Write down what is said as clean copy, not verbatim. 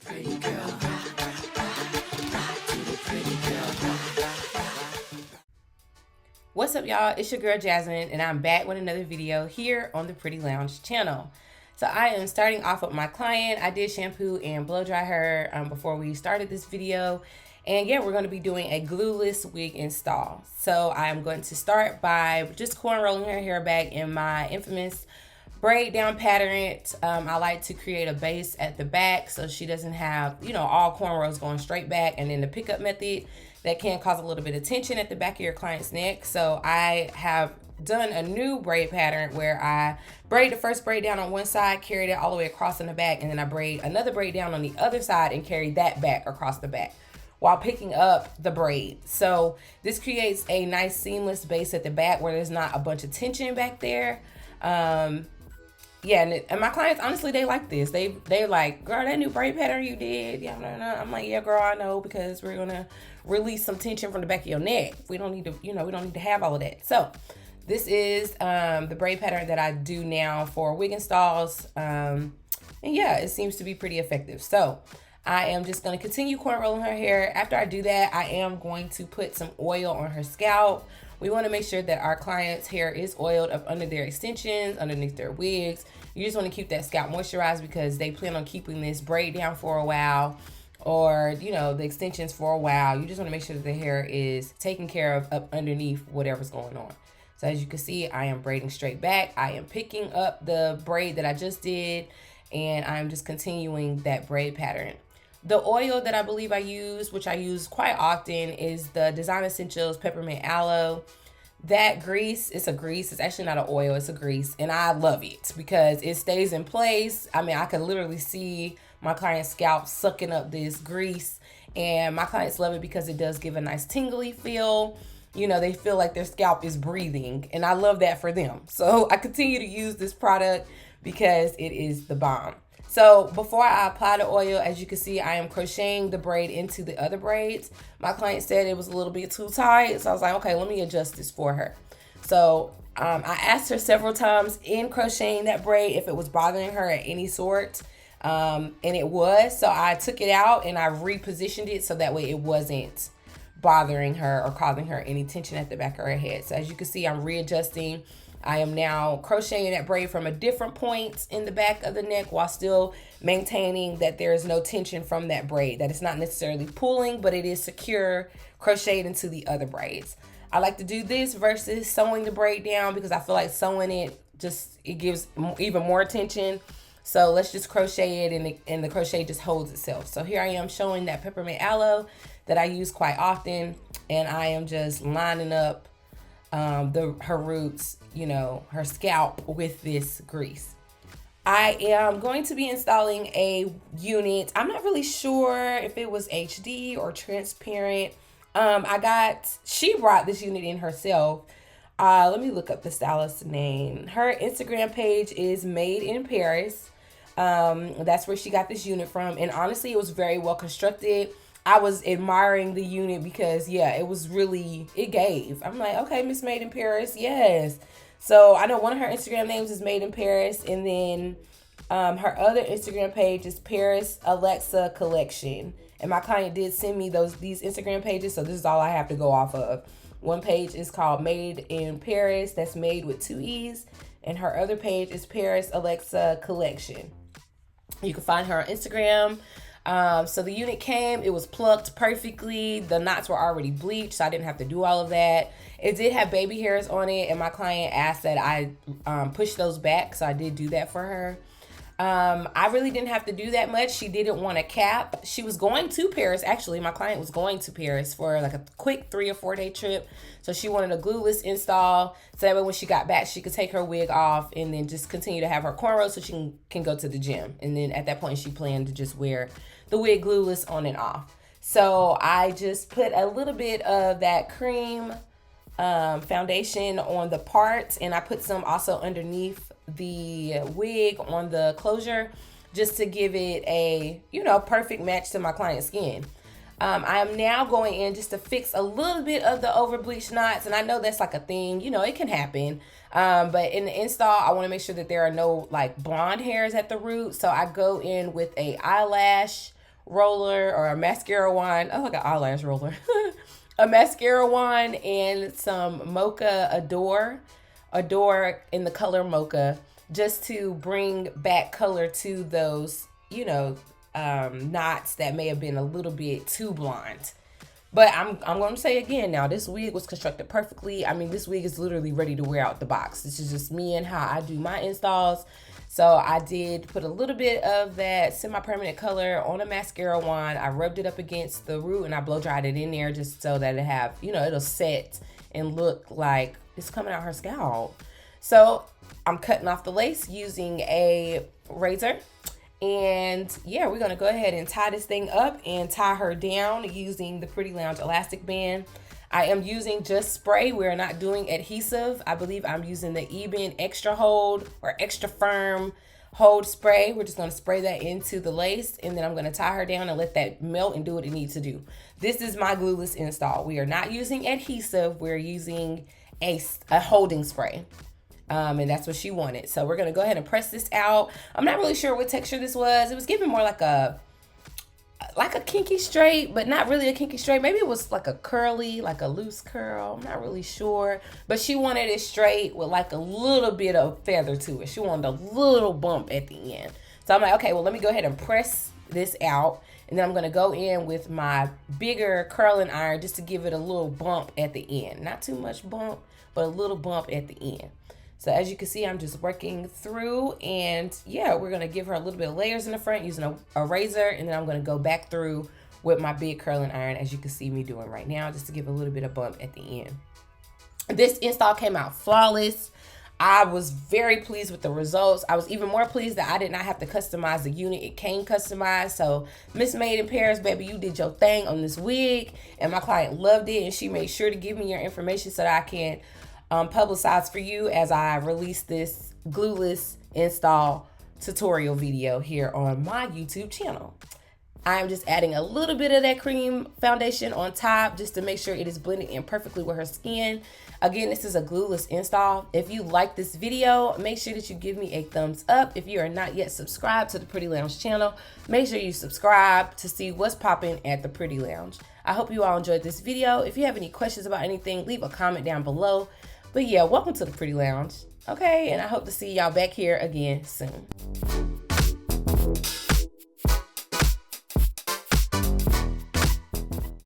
pretty girl. What's up, y'all? It's your girl Jasmine, and I'm back with another video here on the Pretty Lounge channel. So I am starting off with my client. I did shampoo and blow dry her before we started this video. And yeah, we're going to be doing a glueless wig install. So I'm going to start by just corn rolling her hair back in my infamous braid down pattern. I like to create a base at the back so she doesn't have, all cornrows going straight back, and then the pickup method that can cause a little bit of tension at the back of your client's neck. So I have done a new braid pattern where I braid the first braid down on one side, carried it all the way across in the back, and then I braid another braid down on the other side and carry that back across the back while picking up the braid. So this creates a nice seamless base at the back where there's not a bunch of tension back there. Yeah, and my clients, honestly, they like this. They're like, girl, that new braid pattern you did. Yeah, no. I'm like, yeah, girl, I know, because we're gonna release some tension from the back of your neck. We don't need to, we don't need to have all of that. So this is the braid pattern that I do now for wig installs. And yeah, it seems to be pretty effective. So I am just gonna continue corn rolling her hair. After I do that, I am going to put some oil on her scalp. We want to make sure that our client's hair is oiled up under their extensions, underneath their wigs. You just want to keep that scalp moisturized because they plan on keeping this braid down for a while, or, the extensions for a while. You just want to make sure that the hair is taken care of up underneath whatever's going on. So as you can see, I am braiding straight back. I am picking up the braid that I just did, and I'm just continuing that braid pattern. The oil that I believe I use, which I use quite often, is the Design Essentials Peppermint Aloe. That grease, it's a grease. It's actually not an oil, it's a grease. And I love it because it stays in place. I mean, I can literally see my client's scalp sucking up this grease. And my clients love it because it does give a nice tingly feel. They feel like their scalp is breathing. And I love that for them. So I continue to use this product because it is the bomb. So before I apply the oil, as you can see, I am crocheting the braid into the other braids. My client said it was a little bit too tight, so I was like, okay, let me adjust this for her. So I asked her several times in crocheting that braid if it was bothering her at any sort, and it was. So I took it out and I repositioned it so that way it wasn't bothering her or causing her any tension at the back of her head. So as you can see, I'm readjusting. I am now crocheting that braid from a different point in the back of the neck while still maintaining that there is no tension from that braid, that it's not necessarily pulling, but it is secure, crocheted into the other braids. I like to do this versus sewing the braid down because I feel like sewing it gives even more tension. So let's just crochet it, and the crochet just holds itself. So here I am showing that peppermint aloe that I use quite often, and I am just lining up her roots, her scalp with this grease. I am going to be installing a unit. I'm not really sure if it was HD or transparent. She brought this unit in herself. Let me look up the stylist's name. Her Instagram page is Made in Paris. That's where she got this unit from. And honestly, it was very well constructed. I was admiring the unit because, yeah, it gave. I'm like, okay, Miss Made in Paris, yes. So I know one of her Instagram names is Made in Paris, and then her other Instagram page is Paris Alexa Collection. And my client did send me these Instagram pages, so this is all I have to go off of. One page is called Made in Paris, that's made with 2 E's, and her other page is Paris Alexa Collection. You can find her on Instagram. So the unit came, it was plucked perfectly. The knots were already bleached, so I didn't have to do all of that. It did have baby hairs on it, and my client asked that I push those back, so I did do that for her. I really didn't have to do that much. She didn't want a cap. She was going to Paris. Actually, my client was going to Paris for like a quick 3 or 4 day trip. So she wanted a glueless install. So that way when she got back, she could take her wig off and then just continue to have her cornrows so she can go to the gym. And then at that point, she planned to just wear the wig glueless on and off. So I just put a little bit of that cream foundation on the parts, and I put some also underneath the wig on the closure just to give it a, perfect match to my client's skin. I am now going in just to fix a little bit of the over bleached knots, and I know that's like a thing, it can happen. But in the install, I want to make sure that there are no like blonde hairs at the root. So I go in with a eyelash roller or a mascara wand. Oh, like an eyelash roller. A mascara wand and some mocha Adore in the color mocha, just to bring back color to those, knots that may have been a little bit too blonde. But I'm going to say again now, this wig was constructed perfectly. I mean, this wig is literally ready to wear out the box. This is just me and how I do my installs. So I did put a little bit of that semi-permanent color on a mascara wand. I rubbed it up against the root and I blow dried it in there just so that it'll set and look like it's coming out her scalp. So I'm cutting off the lace using a razor. And yeah, we're going to go ahead and tie this thing up and tie her down using the Pretty Lounge elastic band. I am using just spray. We're not doing adhesive. I believe I'm using the Eben extra hold or extra firm hold spray. We're just going to spray that into the lace, and then I'm going to tie her down and let that melt and do what it needs to do. This is my glueless install. We are not using adhesive. We're using a holding spray. And that's what she wanted. So we're going to go ahead and press this out. I'm not really sure what texture this was. It was giving more like a kinky straight, but not really a kinky straight. Maybe it was like a curly, like a loose curl. I'm not really sure. But she wanted it straight with like a little bit of feather to it. She wanted a little bump at the end. So I'm like, okay, well, let me go ahead and press this out. And then I'm going to go in with my bigger curling iron just to give it a little bump at the end. Not too much bump, but a little bump at the end. So as you can see, I'm just working through, and yeah, we're going to give her a little bit of layers in the front using a razor, and then I'm going to go back through with my big curling iron, as you can see me doing right now, just to give a little bit of bump at the end. This install came out flawless. I was very pleased with the results. I was even more pleased that I did not have to customize the unit. It came customized. So Miss Made in Paris, baby, you did your thing on this wig, and my client loved it, and she made sure to give me your information so that I can publicize for you as I release this glueless install tutorial video here on my YouTube channel. I'm just adding a little bit of that cream foundation on top just to make sure it is blended in perfectly with her skin. Again, this is a glueless install. If you like this video, make sure that you give me a thumbs up. If you are not yet subscribed to the Pretty Lounge channel, make sure you subscribe to see what's popping at the Pretty Lounge. I hope you all enjoyed this video. If you have any questions about anything, leave a comment down below. But yeah, welcome to the Pretty Lounge. Okay, and I hope to see y'all back here again soon.